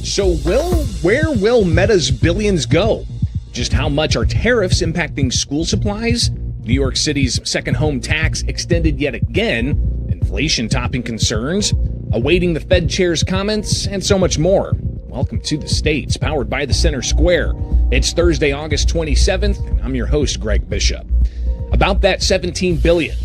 So where will Meta's billions go? Just how much are tariffs impacting school supplies? New York City's second home tax extended yet again, inflation topping concerns, awaiting the Fed chair's comments, and so much more. Welcome to The States, powered by the Center Square. It's Thursday, August 27th, and I'm your host, Greg Bishop. About that $17 billion,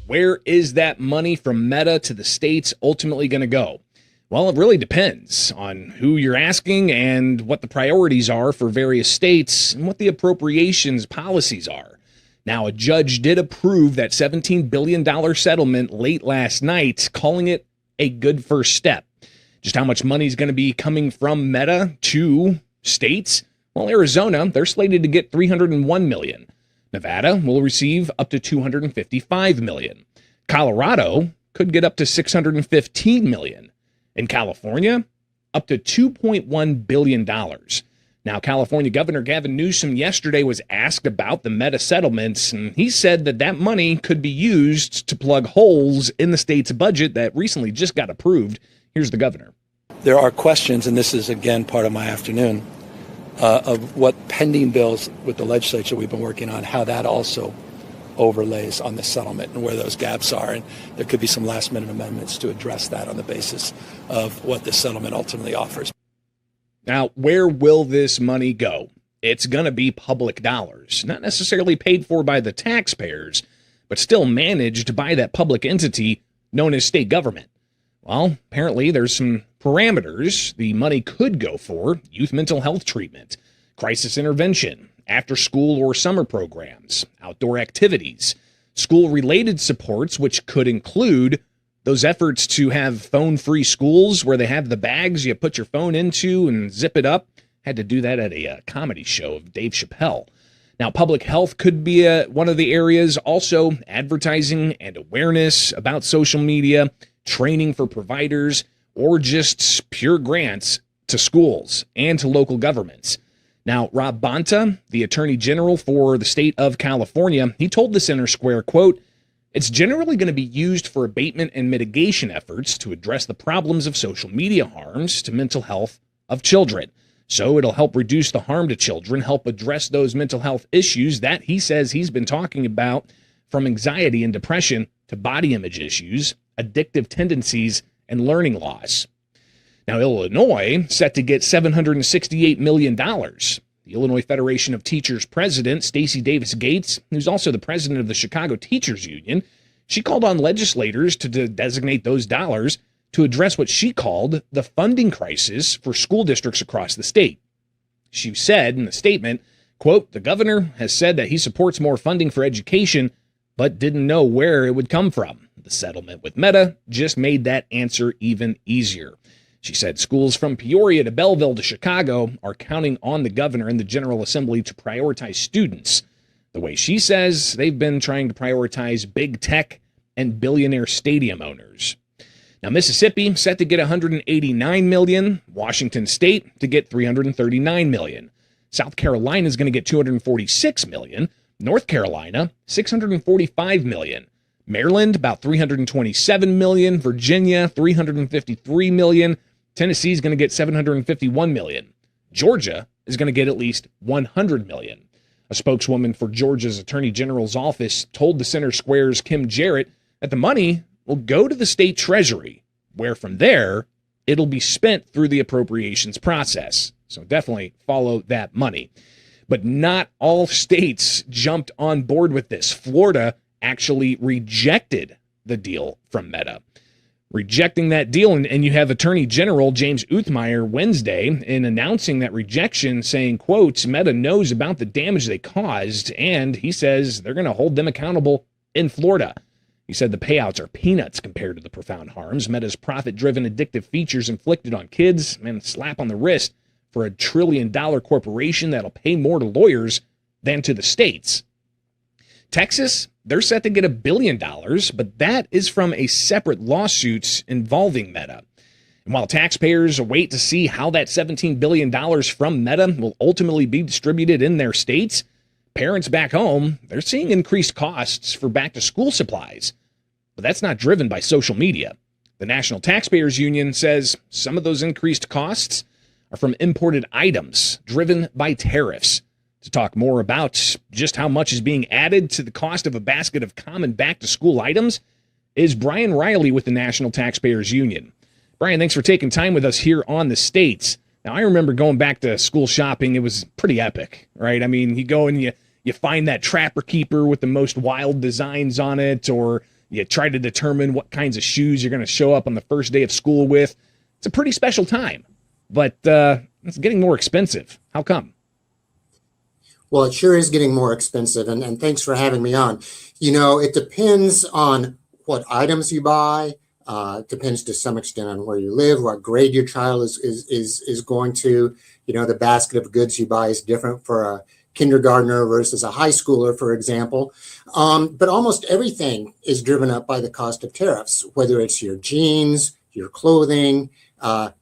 where is that money from Meta to the states ultimately going to go? Well, it really depends on who you're asking and what the priorities are for various states and what the appropriations policies are. Now, a judge did approve that $17 billion settlement late last night, calling it a good first step. Just how much money is going to be coming from Meta to states? Well, Arizona, they're slated to get $301 million. Nevada will receive up to $255 million. Colorado could get up to $615 million. In California, up to $2.1 billion. Now, California Governor Gavin Newsom yesterday was asked about the Meta settlements, and he said that that money could be used to plug holes in the state's budget that recently just got approved. Here's the governor. There are questions, and this is, again, part of my afternoon, of what pending bills with the legislature we've been working on, how that also overlays on the settlement and where those gaps are. And there could be some last-minute amendments to address that on the basis of what the settlement ultimately offers. Now, where will this money go? It's going to be public dollars, not necessarily paid for by the taxpayers, but still managed by that public entity known as state government. Well, apparently there's some parameters the money could go for: youth mental health treatment, crisis intervention, after-school or summer programs, outdoor activities, school-related supports, which could include those efforts to have phone-free schools where they have the bags you put your phone into and zip it up. Had to do that at a comedy show of Dave Chappelle. Now, public health could be one of the areas. Also, advertising and awareness about social media, training for providers, or just pure grants to schools and to local governments. Now, Rob Bonta, the Attorney General for the state of California, he told the Center Square, quote, "It's generally going to be used for abatement and mitigation efforts to address the problems of social media harms to mental health of children. So it'll help reduce the harm to children, help address those mental health issues that he says he's been talking about, from anxiety and depression to body image issues, addictive tendencies, and learning loss." Now, Illinois set to get $768 million. The Illinois Federation of Teachers president, Stacey Davis Gates, who's also the president of the Chicago Teachers Union, she called on legislators to designate those dollars to address what she called the funding crisis for school districts across the state. She said in the statement, quote, "The governor has said that he supports more funding for education, but didn't know where it would come from. The settlement with Meta just made that answer even easier." She said schools from Peoria to Belleville to Chicago are counting on the governor and the General Assembly to prioritize students, the way she says they've been trying to prioritize big tech and billionaire stadium owners. Now, Mississippi set to get $189 million, Washington State to get $339 million. South Carolina is going to get $246 million, North Carolina $645 million. Maryland, about $327 million. Virginia, $353 million. Tennessee is going to get $751 million. Georgia is going to get at least $100 million. A spokeswoman for Georgia's Attorney General's office told the Center Square's Kim Jarrett that the money will go to the state treasury, where from there, it'll be spent through the appropriations process. So definitely follow that money. But not all states jumped on board with this. Florida actually rejected the deal from Meta. Rejecting that deal, and you have Attorney General James Uthmeier Wednesday in announcing that rejection, saying, quote, "Meta knows about the damage they caused, and he says they're going to hold them accountable in Florida." He said the payouts are peanuts compared to the profound harms Meta's profit-driven addictive features inflicted on kids, and slap on the wrist for $1 trillion corporation that'll pay more to lawyers than to the states. Texas, they're set to get $1 billion, but that is from a separate lawsuit involving Meta. And while taxpayers await to see how that $17 billion from Meta will ultimately be distributed in their states, parents back home, they're seeing increased costs for back-to-school supplies. But that's not driven by social media. The National Taxpayers Union says some of those increased costs are from imported items driven by tariffs. To talk more about just how much is being added to the cost of a basket of common back-to-school items is Brian Riley with the National Taxpayers Union. Brian, thanks for taking time with us here on The States. Now, I remember going back to school shopping. It was pretty epic, right? I mean, you go and you find that Trapper Keeper with the most wild designs on it, or you try to determine what kinds of shoes you're going to show up on the first day of school with. It's a pretty special time, but it's getting more expensive. How come? Well, it sure is getting more expensive, and thanks for having me on. It depends on what items you buy. Depends to some extent on where you live, what grade your child is going to. The basket of goods you buy is different for a kindergartner versus a high schooler, for example. But almost everything is driven up by the cost of tariffs, whether it's your jeans, your clothing,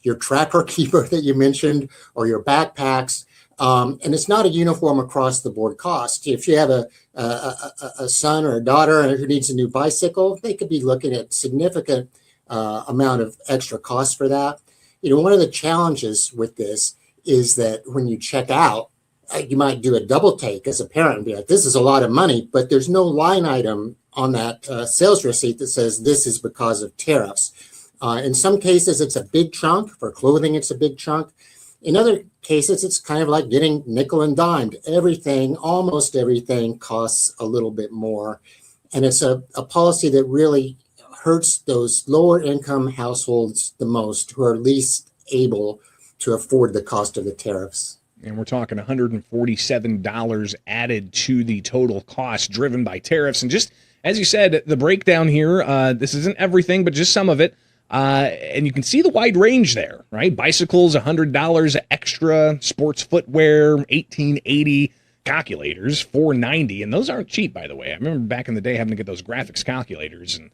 your Trapper Keeper that you mentioned, or your backpacks. And it's not a uniform across the board cost. If you have a son or a daughter who needs a new bicycle, they could be looking at significant amount of extra cost for that. One of the challenges with this is that when you check out, you might do a double take as a parent and be like, this is a lot of money, but there's no line item on that sales receipt that says this is because of tariffs. In some cases, it's a big chunk. For clothing, it's a big chunk. In other cases, it's kind of like getting nickel and dimed. Almost everything costs a little bit more. And it's a policy that really hurts those lower income households the most, who are least able to afford the cost of the tariffs. And we're talking $147 added to the total cost driven by tariffs. And just as you said, the breakdown here, this isn't everything, but just some of it. And you can see the wide range there, right? Bicycles, $100 extra, sports footwear, $18.80, calculators, $4.90. And those aren't cheap, by the way. I remember back in the day having to get those graphics calculators, and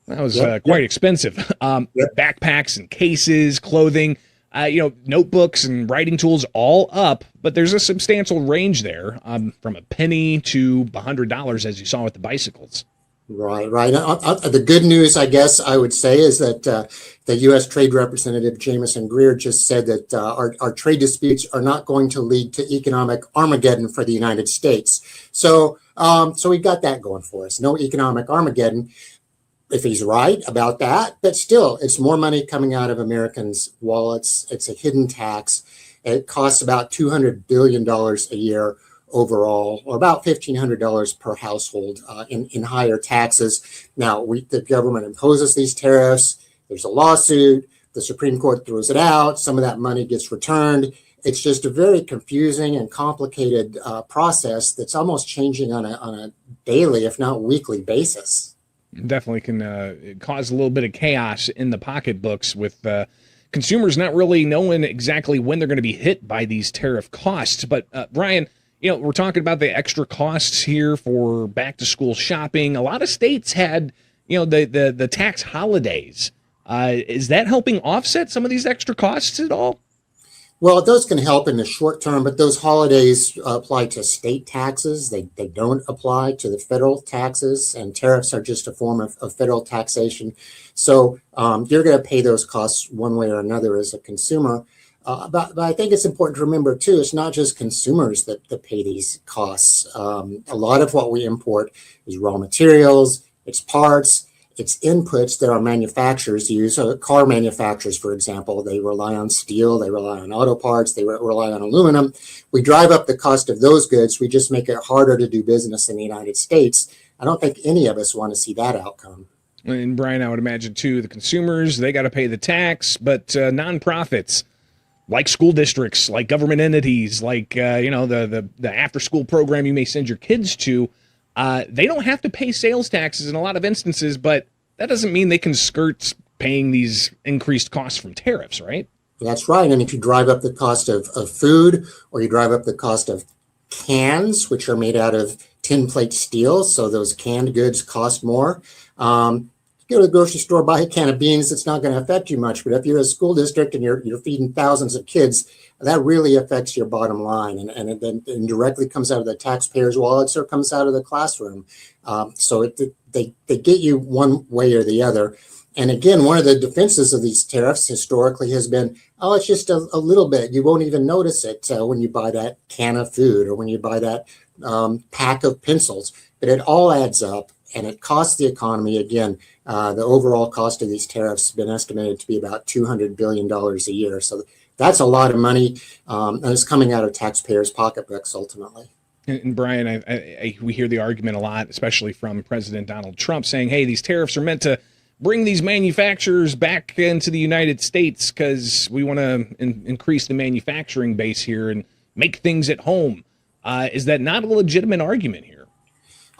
that was quite expensive. Backpacks and cases, clothing, notebooks and writing tools, all up. But there's a substantial range there, from a penny to $100, as you saw with the bicycles. Right. The good news, I guess I would say, is that the U.S. Trade Representative Jamison Greer just said that our trade disputes are not going to lead to economic Armageddon for the United States. So we got that going for us. No economic Armageddon, if he's right about that. But still, it's more money coming out of Americans' wallets. It's a hidden tax. It costs about $200 billion a year overall, or about $1,500 per household in higher taxes. Now, the government imposes these tariffs. There's a lawsuit. The Supreme Court throws it out. Some of that money gets returned. It's just a very confusing and complicated process that's almost changing on a daily, if not weekly, basis. Definitely can cause a little bit of chaos in the pocketbooks, with consumers not really knowing exactly when they're going to be hit by these tariff costs. But Brian, we're talking about the extra costs here for back to school shopping. A lot of states had, the tax holidays. Is that helping offset some of these extra costs at all? Well, those can help in the short term, but those holidays apply to state taxes. They don't apply to the federal taxes, and tariffs are just a form of federal taxation. So you're going to pay those costs one way or another as a consumer. But I think it's important to remember, too, it's not just consumers that pay these costs. A lot of what we import is raw materials, it's parts, it's inputs that our manufacturers use. Car manufacturers, for example, they rely on steel, they rely on auto parts, they rely on aluminum. We drive up the cost of those goods. We just make it harder to do business in the United States. I don't think any of us want to see that outcome. And Brian, I would imagine, too, the consumers, they got to pay the tax, but nonprofits, like school districts, like government entities, like the after school program you may send your kids to, they don't have to pay sales taxes in a lot of instances, but that doesn't mean they can skirt paying these increased costs from tariffs, right? That's right. And if you drive up the cost of food, or you drive up the cost of cans, which are made out of tin plate steel, so those canned goods cost more. You go to the grocery store, buy a can of beans, it's not going to affect you much. But if you're a school district and you're feeding thousands of kids, that really affects your bottom line. And it then indirectly comes out of the taxpayers' wallets or comes out of the classroom. So they get you one way or the other. And again, one of the defenses of these tariffs historically has been, oh, it's just a little bit. You won't even notice it when you buy that can of food or when you buy that pack of pencils. But it all adds up, and it costs the economy. Again, the overall cost of these tariffs has been estimated to be about $200 billion a year. So that's a lot of money, and it's coming out of taxpayers' pocketbooks ultimately. And Brian, we hear the argument a lot, especially from President Donald Trump, saying, hey, these tariffs are meant to bring these manufacturers back into the United States because we want to increase the manufacturing base here and make things at home. Is that not a legitimate argument here?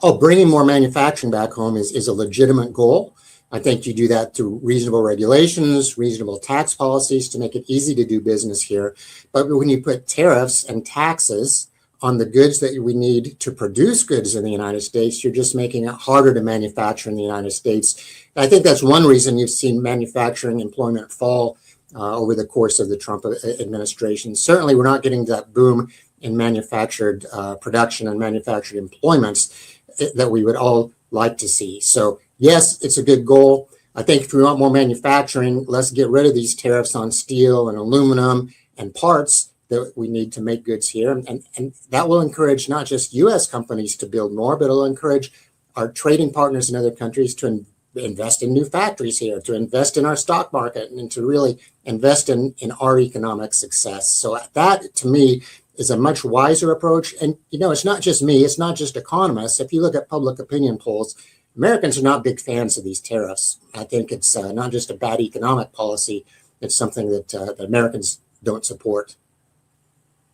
Oh, bringing more manufacturing back home is a legitimate goal. I think you do that through reasonable regulations, reasonable tax policies to make it easy to do business here. But when you put tariffs and taxes on the goods that we need to produce goods in the United States, you're just making it harder to manufacture in the United States. And I think that's one reason you've seen manufacturing employment fall over the course of the Trump administration. Certainly, we're not getting that boom in manufactured production and manufactured employments that we would all like to see. So, yes, it's a good goal. I think if we want more manufacturing, let's get rid of these tariffs on steel and aluminum and parts that we need to make goods here. And that will encourage not just U.S. companies to build more, but it'll encourage our trading partners in other countries to invest in new factories here, to invest in our stock market, and to really invest in our economic success. So that, to me, is a much wiser approach. And, it's not just me, it's not just economists. If you look at public opinion polls, Americans are not big fans of these tariffs. I think it's not just a bad economic policy, it's something that the Americans don't support.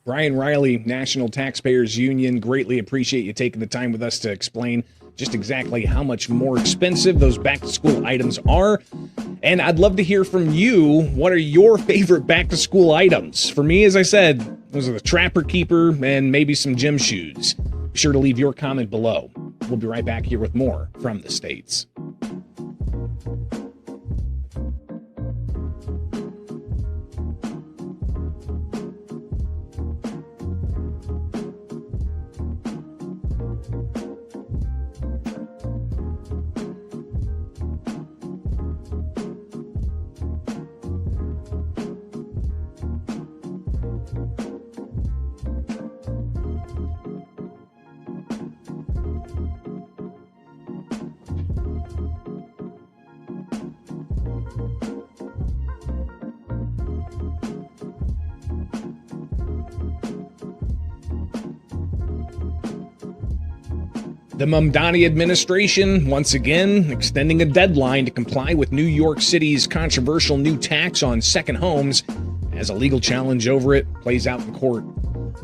Brian Riley, National Taxpayers Union, greatly appreciate you taking the time with us to explain just exactly how much more expensive those back-to-school items are. And I'd love to hear from you. What are your favorite back-to-school items? For me, as I said, those are the Trapper Keeper and maybe some gym shoes. Be sure to leave your comment below. We'll be right back here with more from the States. The Mamdani administration, once again, extending a deadline to comply with New York City's controversial new tax on second homes as a legal challenge over it plays out in court.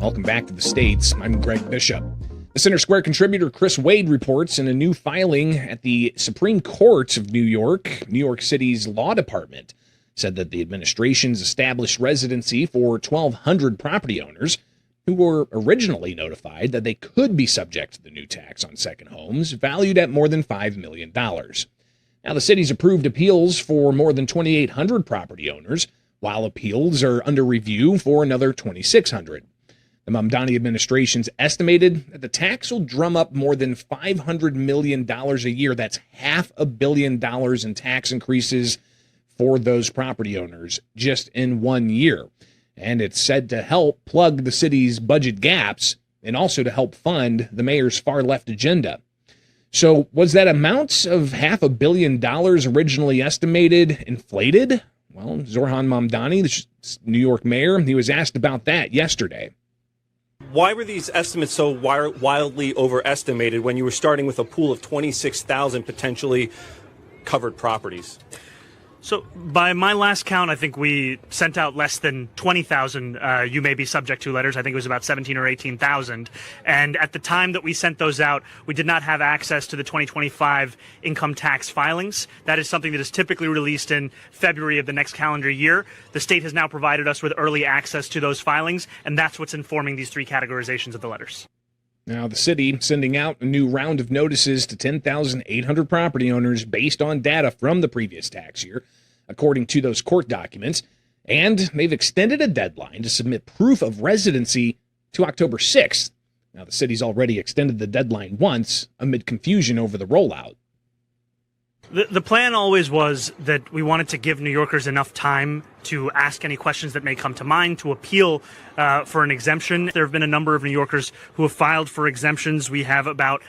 Welcome back to the States. I'm Greg Bishop. The Center Square contributor Chris Wade reports in a new filing at the Supreme Court of New York City's law department said that the administration's established residency for 1,200 property owners who were originally notified that they could be subject to the new tax on second homes, valued at more than $5 million. Now, the city's approved appeals for more than 2,800 property owners, while appeals are under review for another 2,600. The Mamdani administration's estimated that the tax will drum up more than $500 million a year. That's $500 million in tax increases for those property owners just in 1 year. And it's said to help plug the city's budget gaps and also to help fund the mayor's far-left agenda. So was that amount of $500 million originally estimated inflated? Well, Zohran Mamdani, the New York mayor, he was asked about that yesterday. Why were these estimates so wildly overestimated when you were starting with a pool of 26,000 potentially covered properties? So by my last count, I think we sent out less than 20,000 you may be subject to letters. I think it was about 17 or 18,000. And at the time that we sent those out, we did not have access to the 2025 income tax filings. That is something that is typically released in February of the next calendar year. The state has now provided us with early access to those filings, and that's what's informing these three categorizations of the letters. Now, the city sending out a new round of notices to 10,800 property owners based on data from the previous tax year, according to those court documents, and they've extended a deadline to submit proof of residency to October 6th. Now, the city's already extended the deadline once amid confusion over the rollout. The plan always was that we wanted to give New Yorkers enough time to ask any questions that may come to mind, to appeal for an exemption. There have been a number of New Yorkers who have filed for exemptions. We have about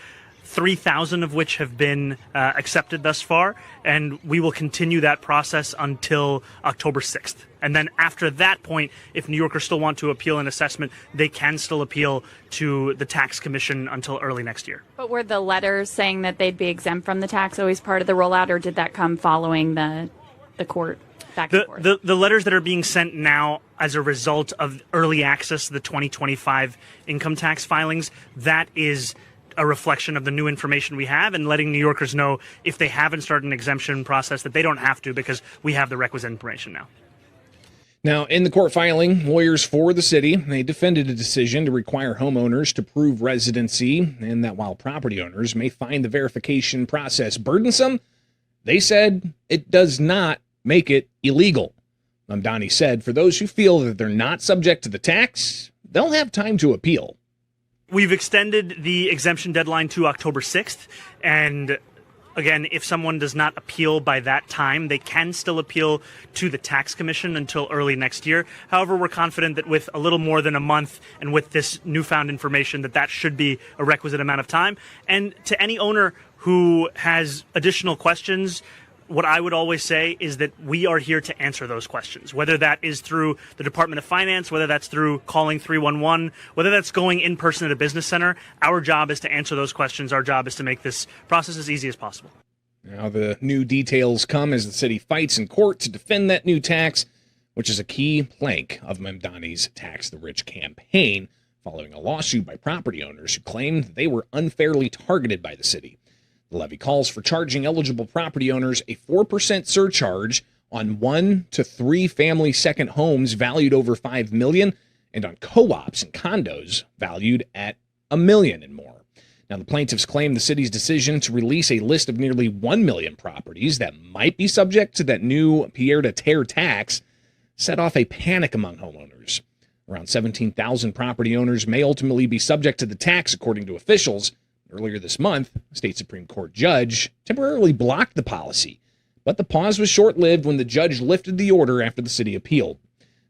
3,000 of which have been accepted thus far, and we will continue that process until October 6th. And then after that point, if New Yorkers still want to appeal an assessment, they can still appeal to the tax commission until early next year. But were the letters saying that they'd be exempt from the tax always part of the rollout, or did that come following the court back and forth? The letters that are being sent now as a result of early access to the 2025 income tax filings, that is a reflection of the new information we have, and letting New Yorkers know if they haven't started an exemption process that they don't have to, because we have the requisite information now. Now, in the court filing, lawyers for the city, they defended a decision to require homeowners to prove residency, and that while property owners may find the verification process burdensome, they said it does not make it illegal. Mamdani said for those who feel that they're not subject to the tax, they'll have time to appeal. We've extended the exemption deadline to October 6th, and again, if someone does not appeal by that time, they can still appeal to the tax commission until early next year. However, we're confident that with a little more than a month and with this newfound information, that should be a requisite amount of time. And to any owner who has additional questions, what I would always say is that we are here to answer those questions, whether that is through the Department of Finance, whether that's through calling 311, whether that's going in person at a business center. Our job is to answer those questions. Our job is to make this process as easy as possible. Now, the new details come as the city fights in court to defend that new tax, which is a key plank of Mamdani's Tax the Rich campaign, following a lawsuit by property owners who claimed they were unfairly targeted by the city. The levy calls for charging eligible property owners a 4% surcharge on 1 to 3 family second homes valued over $5 million, and on co-ops and condos valued at $1 million and more. Now, the plaintiffs claim the city's decision to release a list of nearly 1 million properties that might be subject to that new pied-à-terre tax set off a panic among homeowners. Around 17,000 property owners may ultimately be subject to the tax, according to officials. Earlier this month, a state Supreme Court judge temporarily blocked the policy, but the pause was short-lived when the judge lifted the order after the city appealed.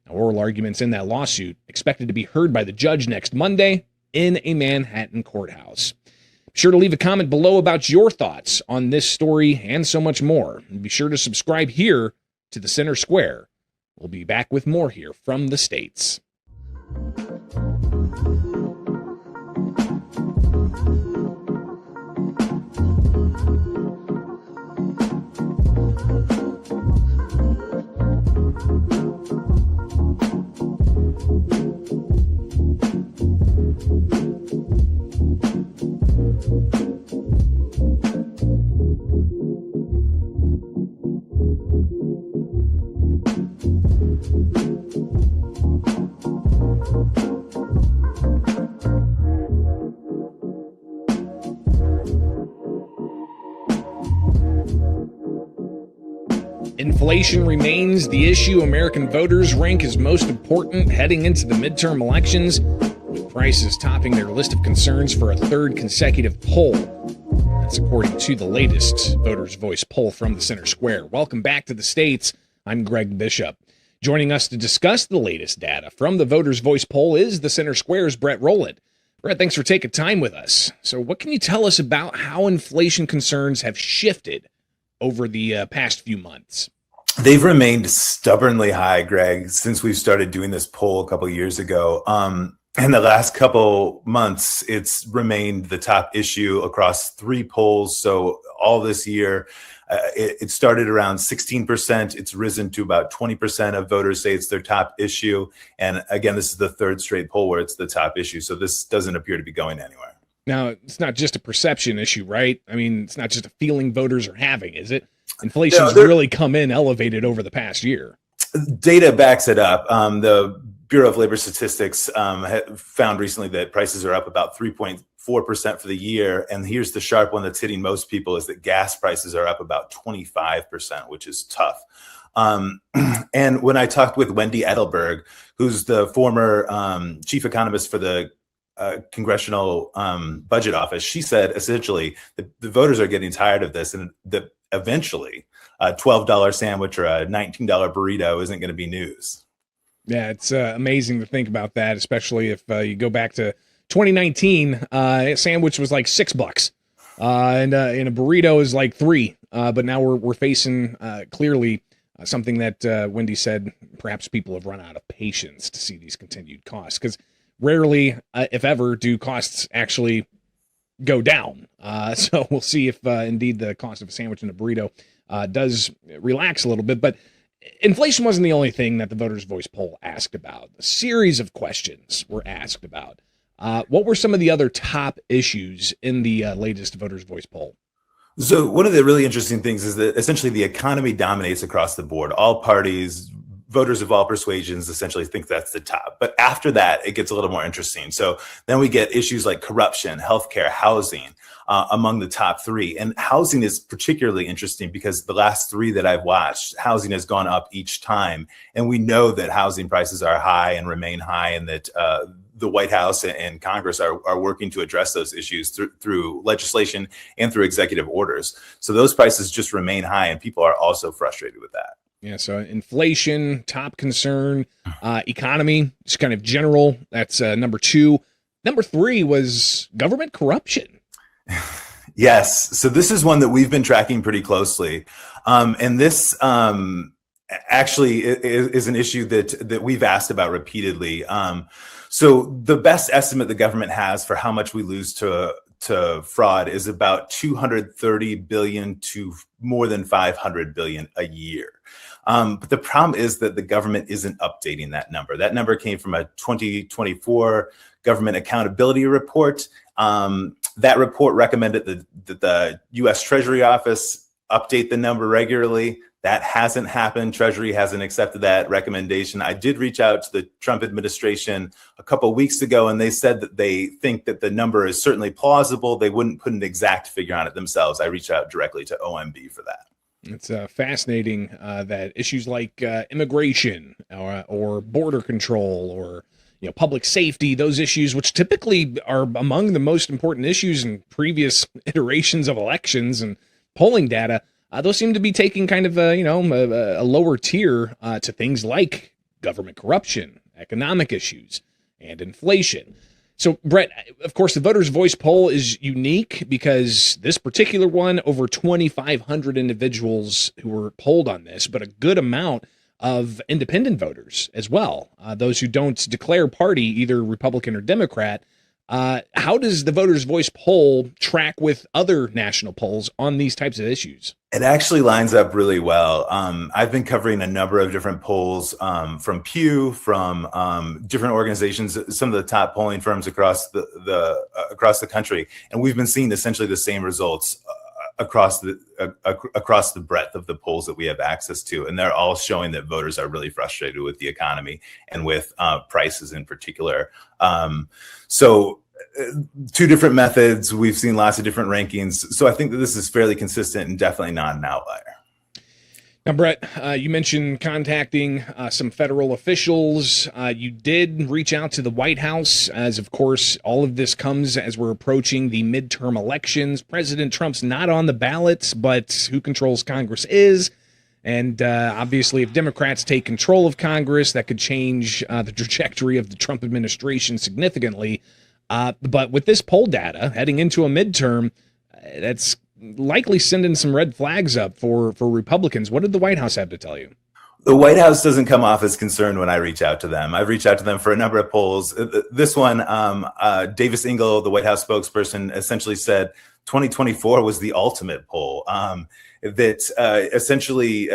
Now, oral arguments in that lawsuit expected to be heard by the judge next Monday in a Manhattan courthouse. Be sure to leave a comment below about your thoughts on this story and so much more. And be sure to subscribe here to the Center Square. We'll be back with more here from the States. Inflation remains the issue American voters rank as most important heading into the midterm elections, with prices topping their list of concerns for a third consecutive poll. That's according to the latest Voters' Voice poll from the Center Square. Welcome back to the States. I'm Greg Bishop. Joining us to discuss the latest data from the Voters' Voice poll is the Center Square's Brett Rowland. Brett, thanks for taking time with us. So what can you tell us about how inflation concerns have shifted over the past few months? They've remained stubbornly high, Greg, since we started doing this poll a couple of years ago. In the last couple months, it's remained the top issue across 3 polls. So all this year, it started around 16%. It's risen to about 20% of voters say it's their top issue. And again, this is the 3rd straight poll where it's the top issue. So this doesn't appear to be going anywhere. Now, it's not just a perception issue, right? I mean, it's not just a feeling voters are having, is it? Inflation's really come in elevated over the past year. Data backs it up. The Bureau of Labor Statistics found recently that prices are up about 3.4% for the year. And here's the sharp one that's hitting most people is that gas prices are up about 25%, which is tough. And when I talked with Wendy Edelberg, who's the former chief economist for the Congressional Budget Office, she said essentially the voters are getting tired of this, and the eventually a $12 sandwich or a $19 burrito isn't going to be news. Yeah, it's amazing to think about that, especially if you go back to 2019. A sandwich was like $6, and a burrito is like $3. But now we're facing clearly something that Wendy said. Perhaps people have run out of patience to see these continued costs, because rarely, if ever, do costs actually go down. So we'll see if indeed the cost of a sandwich and a burrito does relax a little bit. But inflation wasn't the only thing that the Voters' Voice poll asked about. A series of questions were asked about. What were some of the other top issues in the latest Voters' Voice poll? So one of the really interesting things is that essentially the economy dominates across the board. All parties, voters of all persuasions essentially think that's the top. But after that, it gets a little more interesting. So then we get issues like corruption, healthcare, housing among the top three. And housing is particularly interesting because the last three that I've watched, housing has gone up each time. And we know that housing prices are high and remain high, and that the White House and Congress are working to address those issues through legislation and through executive orders. So those prices just remain high, and people are also frustrated with that. Yeah, so inflation, top concern, economy, just kind of general. That's number 2. Number 3 was government corruption. Yes. So this is one that we've been tracking pretty closely. And this actually is an issue that we've asked about repeatedly. So the best estimate the government has for how much we lose to fraud is about $230 billion to more than $500 billion a year. But the problem is that the government isn't updating that number. That number came from a 2024 government accountability report. That report recommended that the U.S. Treasury Office update the number regularly. That hasn't happened. Treasury hasn't accepted that recommendation. I did reach out to the Trump administration a couple of weeks ago, and they said that they think that the number is certainly plausible. They wouldn't put an exact figure on it themselves. I reached out directly to OMB for that. It's fascinating that issues like immigration or border control or public safety, those issues, which typically are among the most important issues in previous iterations of elections and polling data, those seem to be taking kind of a lower tier to things like government corruption, economic issues, and inflation. So, Brett, of course, the Voters' Voice poll is unique because this particular one, over 2,500 individuals who were polled on this, but a good amount of independent voters as well, those who don't declare party, either Republican or Democrat. How does the Voters' Voice poll track with other national polls on these types of issues? It actually lines up really well. I've been covering a number of different polls from Pew, from different organizations, some of the top polling firms across the country, and we've been seeing essentially the same results across the breadth of the polls that we have access to, and they're all showing that voters are really frustrated with the economy and with prices in particular. So two different methods. We've seen lots of different rankings. So I think that this is fairly consistent and definitely not an outlier. Now, Brett, you mentioned contacting some federal officials. You did reach out to the White House, as of course, all of this comes as we're approaching the midterm elections. President Trump's not on the ballots, but who controls Congress is. And obviously, if Democrats take control of Congress, that could change the trajectory of the Trump administration significantly. But with this poll data heading into a midterm, that's likely sending some red flags up for Republicans. What did the White House have to tell you? The White House doesn't come off as concerned when I reach out to them. I've reached out to them for a number of polls. This one, Davis Ingle, the White House spokesperson, essentially said 2024 was the ultimate poll. That essentially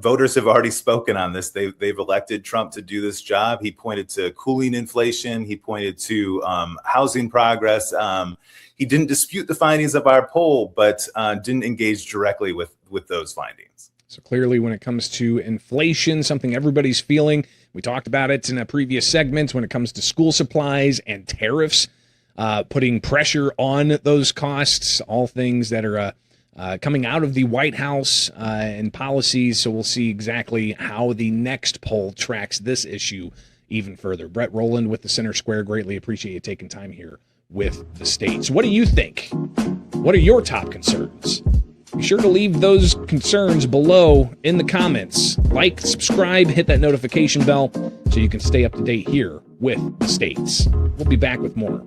voters have already spoken on this. They've elected Trump to do this job. He pointed to cooling inflation. He pointed to housing progress. He didn't dispute the findings of our poll, but didn't engage directly with those findings. So clearly, when it comes to inflation, something everybody's feeling. We talked about it in a previous segment when it comes to school supplies and tariffs, putting pressure on those costs, all things that are coming out of the White House and policies. So we'll see exactly how the next poll tracks this issue even further. Brett Rowland with the Center Square. Greatly appreciate you taking time here with the state. So what do you think? What are your top concerns? Be sure to leave those concerns below in the comments. Like, subscribe, hit that notification bell so you can stay up to date here with the states. We'll be back with more.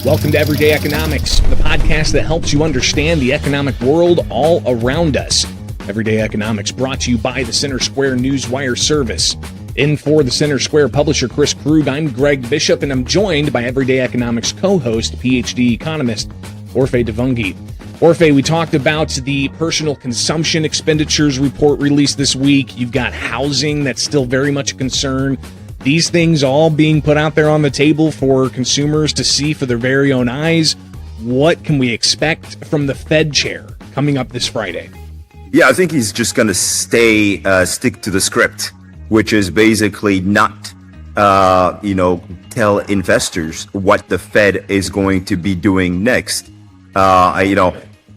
Welcome to Everyday Economics, the podcast that helps you understand the economic world all around us. Everyday Economics brought to you by the Center Square Newswire service. In for the Center Square publisher Chris Krug, I'm Greg Bishop, and I'm joined by Everyday Economics co-host, PhD economist Orphe Divounguy. Orphe, we talked about the personal consumption expenditures report released this week. You've got housing that's still very much a concern. These things all being put out there on the table for consumers to see for their very own eyes. What can we expect from the Fed chair coming up this Friday? Yeah, I think he's just going to stick to the script, which is basically not, tell investors what the Fed is going to be doing next.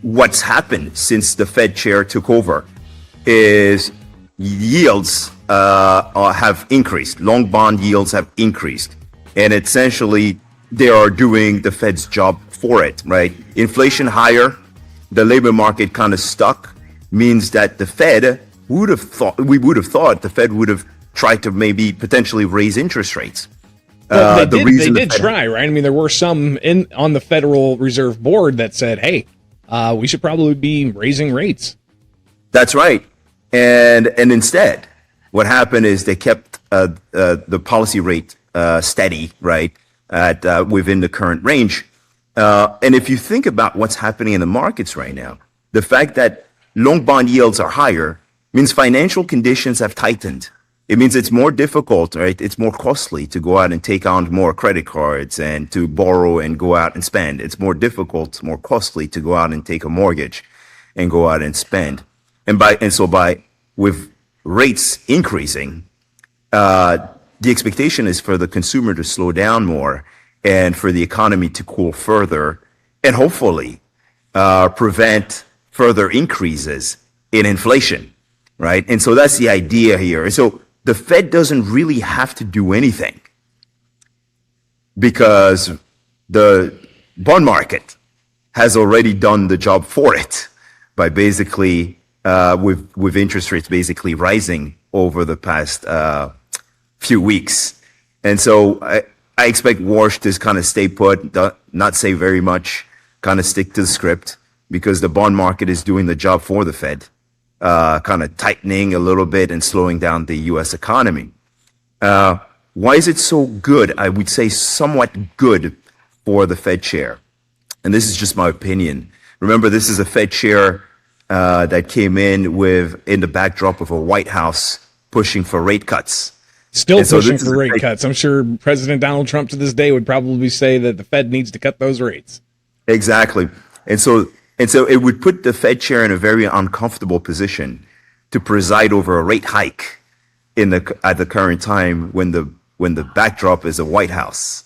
What's happened since the Fed chair took over is yields have increased. Long bond yields have increased. And essentially, they are doing the Fed's job for it, right? Inflation higher, the labor market kind of stuck, means that the Fed we would have thought the Fed would have tried to maybe potentially raise interest rates. Well, they did try, right? I mean, there were some on the Federal Reserve Board that said, hey, we should probably be raising rates. That's right. And instead, what happened is they kept the policy rate steady, right, at within the current range. And if you think about what's happening in the markets right now, the fact that long bond yields are higher means financial conditions have tightened. It means it's more difficult, right? It's more costly to go out and take on more credit cards and to borrow and go out and spend. It's more difficult, more costly to go out and take a mortgage and go out and spend. With rates increasing, the expectation is for the consumer to slow down more and for the economy to cool further and hopefully prevent further increases in inflation, right? And so that's the idea here. And so the Fed doesn't really have to do anything because the bond market has already done the job for it by basically with interest rates basically rising over the past few weeks. And so I expect Warsh to kind of stay put, not say very much, kind of stick to the script because the bond market is doing the job for the Fed, kind of tightening a little bit and slowing down the U.S. economy. Why is it so good? I would say somewhat good for the Fed chair. And this is just my opinion. Remember, this is a Fed chair that came in the backdrop of a White House pushing for rate cuts. Still pushing for rate cuts. I'm sure President Donald Trump to this day would probably say that the Fed needs to cut those rates. Exactly. And so it would put the Fed chair in a very uncomfortable position to preside over a rate hike at the current time when the backdrop is a White House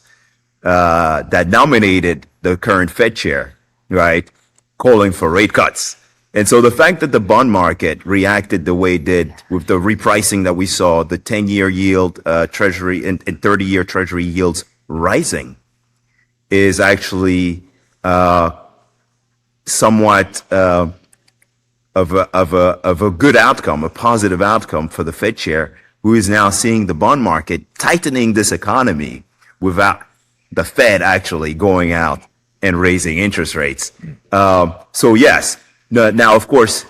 that nominated the current Fed chair, right, calling for rate cuts. And so the fact that the bond market reacted the way it did with the repricing that we saw, the 10-year yield Treasury and 30-year Treasury yields rising, is actually somewhat of a good outcome, a positive outcome for the Fed chair, who is now seeing the bond market tightening this economy without the Fed actually going out and raising interest rates. So yes. Now, of course,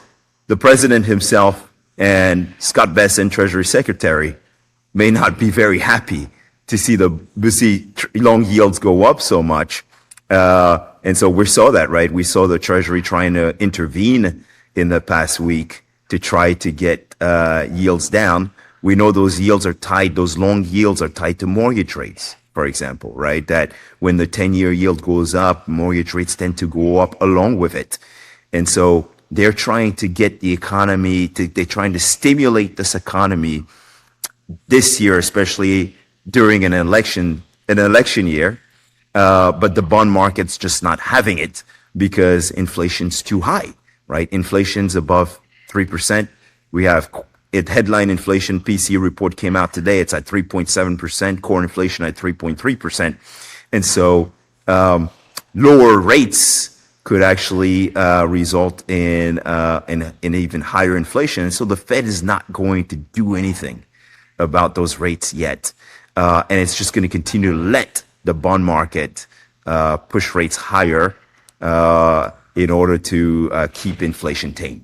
the president himself and Scott Bessent, Treasury Secretary, may not be very happy to see long yields go up so much. And so we saw that, right? We saw the Treasury trying to intervene in the past week to try to get yields down. We know those long yields are tied to mortgage rates, for example, right? That when the 10-year yield goes up, mortgage rates tend to go up along with it. And so they're trying to get the economy, they're trying to stimulate this economy this year, especially during an election year. But the bond market's just not having it because inflation's too high, right? Inflation's above 3%. We have headline inflation PCE report came out today. It's at 3.7%, core inflation at 3.3%. And so lower rates could actually result in even higher inflation. And so the Fed is not going to do anything about those rates yet. And it's just going to continue to let the bond market push rates higher in order to keep inflation tame.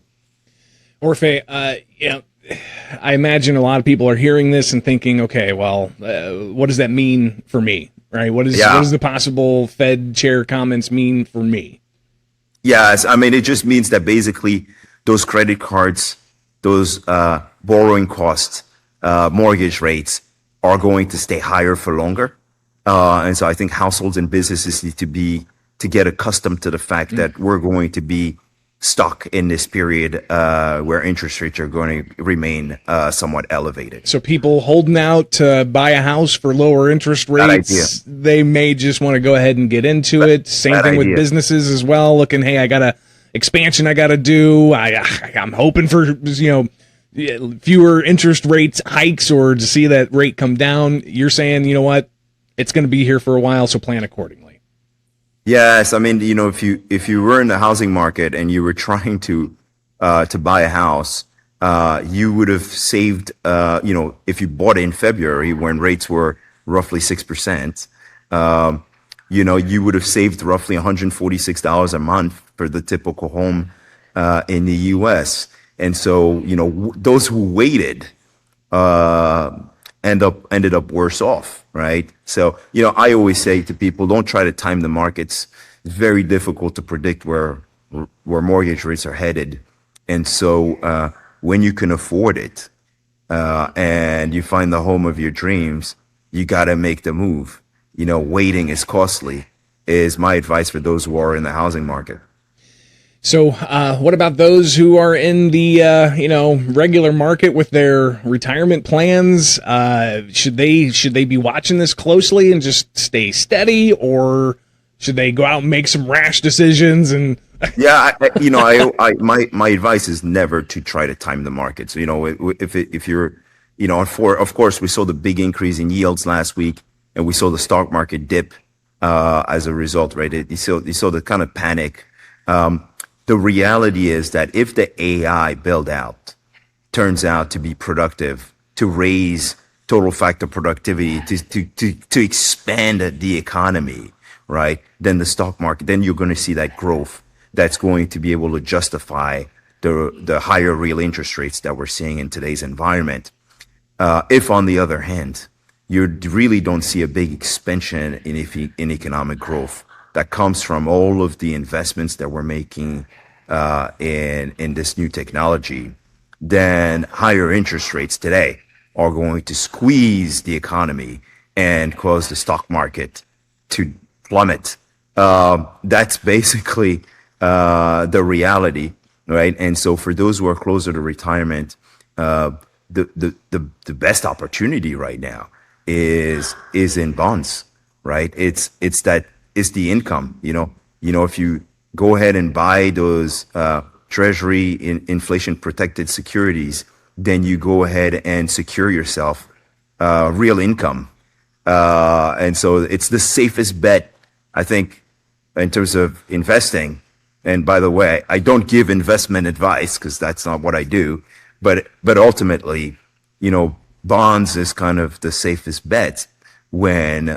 Orfe, I imagine a lot of people are hearing this and thinking, okay, well, what does that mean for me, right? What does the possible Fed chair comments mean for me? Yes, I mean, it just means that basically those credit cards, those borrowing costs, mortgage rates are going to stay higher for longer. And so I think households and businesses need to get accustomed to the fact that we're going to be stuck in this period where interest rates are going to remain somewhat elevated. So people holding out to buy a house for lower interest rates, they may just want to go ahead and get into it. Same thing with businesses as well. Looking, hey, I got a expansion I got to do. I'm hoping for fewer interest rates hikes or to see that rate come down. You're saying, you know what, it's going to be here for a while, so plan accordingly. Yes, I mean, if you were in the housing market and you were trying to buy a house, you would have saved, if you bought it in February when rates were roughly 6%, you would have saved roughly $146 a month for the typical home in the U.S. And so, those who waited ended up worse off, right? So, I always say to people, don't try to time the markets. It's very difficult to predict where mortgage rates are headed. And so when you can afford it and you find the home of your dreams, you got to make the move. Waiting is costly, is my advice for those who are in the housing market. So what about those who are in the, regular market with their retirement plans? Should they be watching this closely and just stay steady, or should they go out and make some rash decisions? And yeah, my advice is never to try to time the market. So, if you're, of course, we saw the big increase in yields last week, and we saw the stock market dip as a result, right? You saw the kind of panic. The reality is that if the AI build out turns out to be productive, to raise total factor productivity, to expand the economy, right? Then the stock market, then you're going to see that growth that's going to be able to justify the higher real interest rates that we're seeing in today's environment. If on the other hand, you really don't see a big expansion in economic growth that comes from all of the investments that we're making in this new technology, then higher interest rates today are going to squeeze the economy and cause the stock market to plummet. That's basically the reality, right? And so for those who are closer to retirement, the best opportunity right now is in bonds, right? It's the income, if you go ahead and buy those treasury inflation protected securities, then you go ahead and secure yourself real income. And so it's the safest bet, I think, in terms of investing. And by the way, I don't give investment advice because that's not what I do. But ultimately, bonds is kind of the safest bet when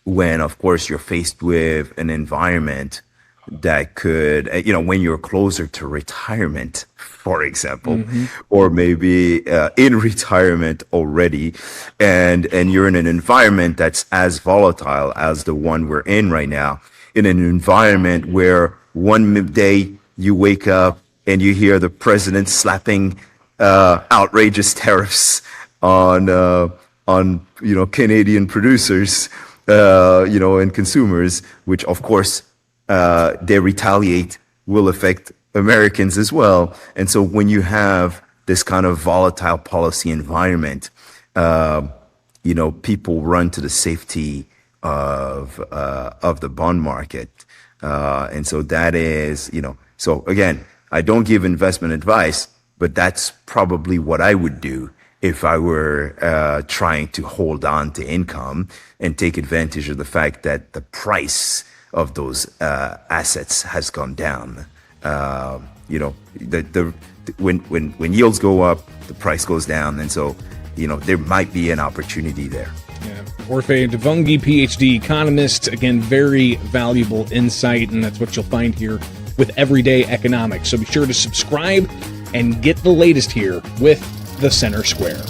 of course you're faced with an environment that could, when you're closer to retirement, for example, or maybe in retirement already, and you're in an environment that's as volatile as the one we're in right now, in an environment where one day you wake up and you hear the president slapping outrageous tariffs on Canadian producers, and consumers, which of course they retaliate, will affect Americans as well. And so when you have this kind of volatile policy environment, people run to the safety of the bond market. And so that is, so again, I don't give investment advice, but that's probably what I would do if I were trying to hold on to income and take advantage of the fact that the price of those assets has gone down. When yields go up, the price goes down, and so there might be an opportunity there. Yeah, Jorge Devungi, PhD economist, again, very valuable insight, and that's what you'll find here with Everyday Economics. So be sure to subscribe and get the latest here with the Center Square.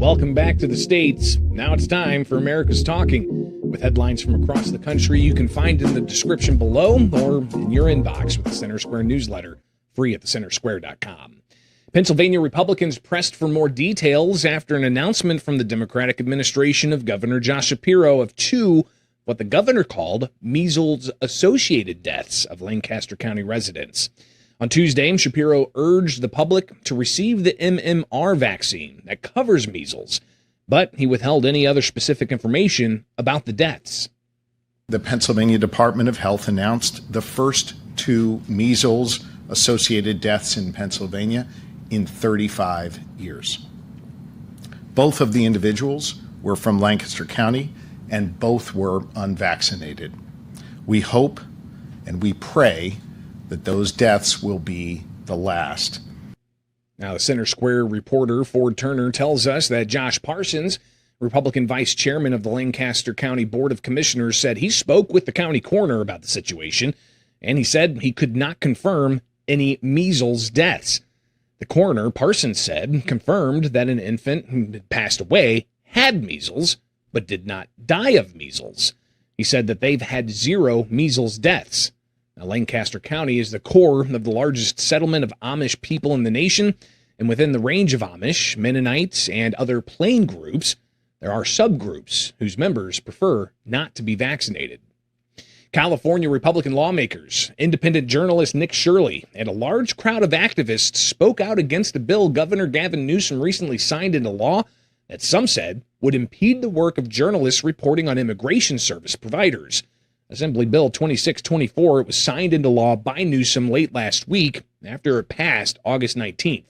Welcome back to the States. Now it's time for America's Talking, with headlines from across the country you can find in the description below or in your inbox with the Center Square newsletter, free at thecentersquare.com. Pennsylvania Republicans pressed for more details after an announcement from the Democratic administration of Governor Josh Shapiro of two, what the governor called, measles-associated deaths of Lancaster County residents. On Tuesday, Shapiro urged the public to receive the MMR vaccine that covers measles, but he withheld any other specific information about the deaths. The Pennsylvania Department of Health announced the first two measles-associated deaths in Pennsylvania in 35 years. Both of the individuals were from Lancaster County, and both were unvaccinated. We hope and we pray that those deaths will be the last. Now, the Center Square reporter Ford Turner tells us that Josh Parsons, Republican vice chairman of the Lancaster County Board of Commissioners, said he spoke with the county coroner about the situation, and he said he could not confirm any measles deaths. The coroner, Parsons said, confirmed that an infant who had passed away had measles, but did not die of measles. He said that they've had 0 measles deaths. Now, Lancaster County is the core of the largest settlement of Amish people in the nation, and within the range of Amish, Mennonites, and other plain groups, there are subgroups whose members prefer not to be vaccinated. California Republican lawmakers, independent journalist Nick Shirley, and a large crowd of activists spoke out against a bill Governor Gavin Newsom recently signed into law that some said would impede the work of journalists reporting on immigration service providers. Assembly Bill 2624, it was signed into law by Newsom late last week after it passed August 19th.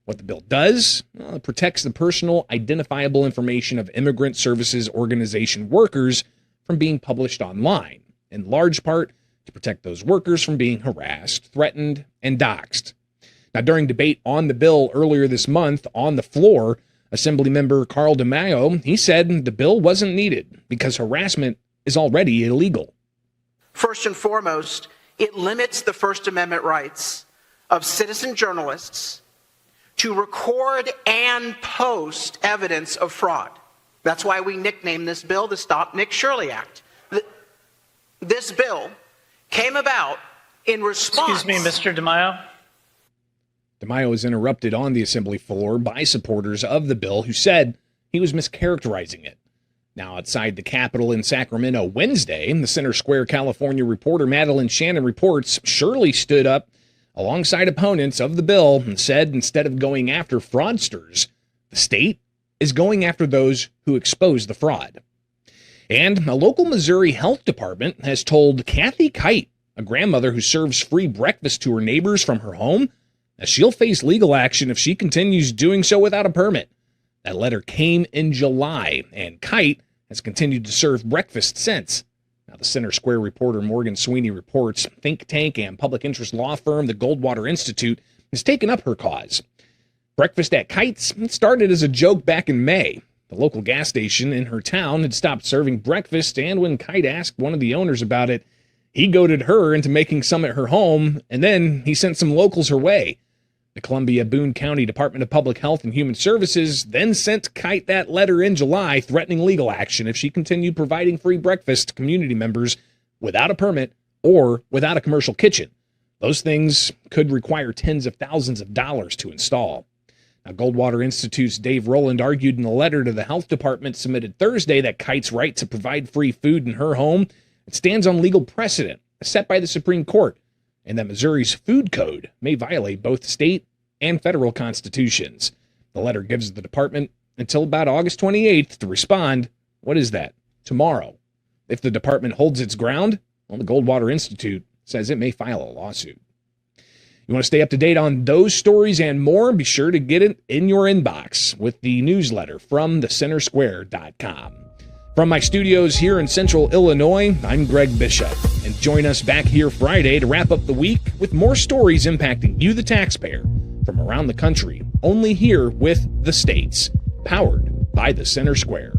What the bill does, it protects the personal identifiable information of immigrant services organization workers from being published online, in large part to protect those workers from being harassed, threatened, and doxxed. Now, during debate on the bill earlier this month on the floor, Assemblymember Carl DeMaio, he said the bill wasn't needed because harassment is already illegal. First and foremost, it limits the First Amendment rights of citizen journalists to record and post evidence of fraud. That's why we nicknamed this bill the Stop Nick Shirley Act. This bill came about in response... Excuse me, Mr. DeMaio. DeMaio was interrupted on the assembly floor by supporters of the bill who said he was mischaracterizing it. Now, outside the Capitol in Sacramento Wednesday, the Center Square, California reporter Madeline Shannon reports Shirley stood up alongside opponents of the bill and said instead of going after fraudsters, the state is going after those who expose the fraud. And a local Missouri health department has told Kathy Kite, a grandmother who serves free breakfast to her neighbors from her home, that she'll face legal action if she continues doing so without a permit. That letter came in July, and Kite has continued to serve breakfast since. Now, the Center Square reporter Morgan Sweeney reports think tank and public interest law firm the Goldwater Institute has taken up her cause. Breakfast at Kites started as a joke back in May. The local gas station in her town had stopped serving breakfast, and when Kite asked one of the owners about it, he goaded her into making some at her home, and then he sent some locals her way. The Columbia-Boone County Department of Public Health and Human Services then sent Kite that letter in July threatening legal action if she continued providing free breakfast to community members without a permit or without a commercial kitchen. Those things could require tens of thousands of dollars to install. Now, Goldwater Institute's Dave Rowland argued in a letter to the health department submitted Thursday that Kite's right to provide free food in her home stands on legal precedent set by the Supreme Court, and that Missouri's food code may violate both state and federal constitutions. The letter gives the department until about August 28th to respond. What is that? Tomorrow. If the department holds its ground, well, the Goldwater Institute says it may file a lawsuit. You want to stay up to date on those stories and more? Be sure to get it in your inbox with the newsletter from thecentersquare.com. From my studios here in Central Illinois, I'm Greg Bishop, and join us back here Friday to wrap up the week with more stories impacting you, the taxpayer, from around the country, only here with The States, powered by the Center Square.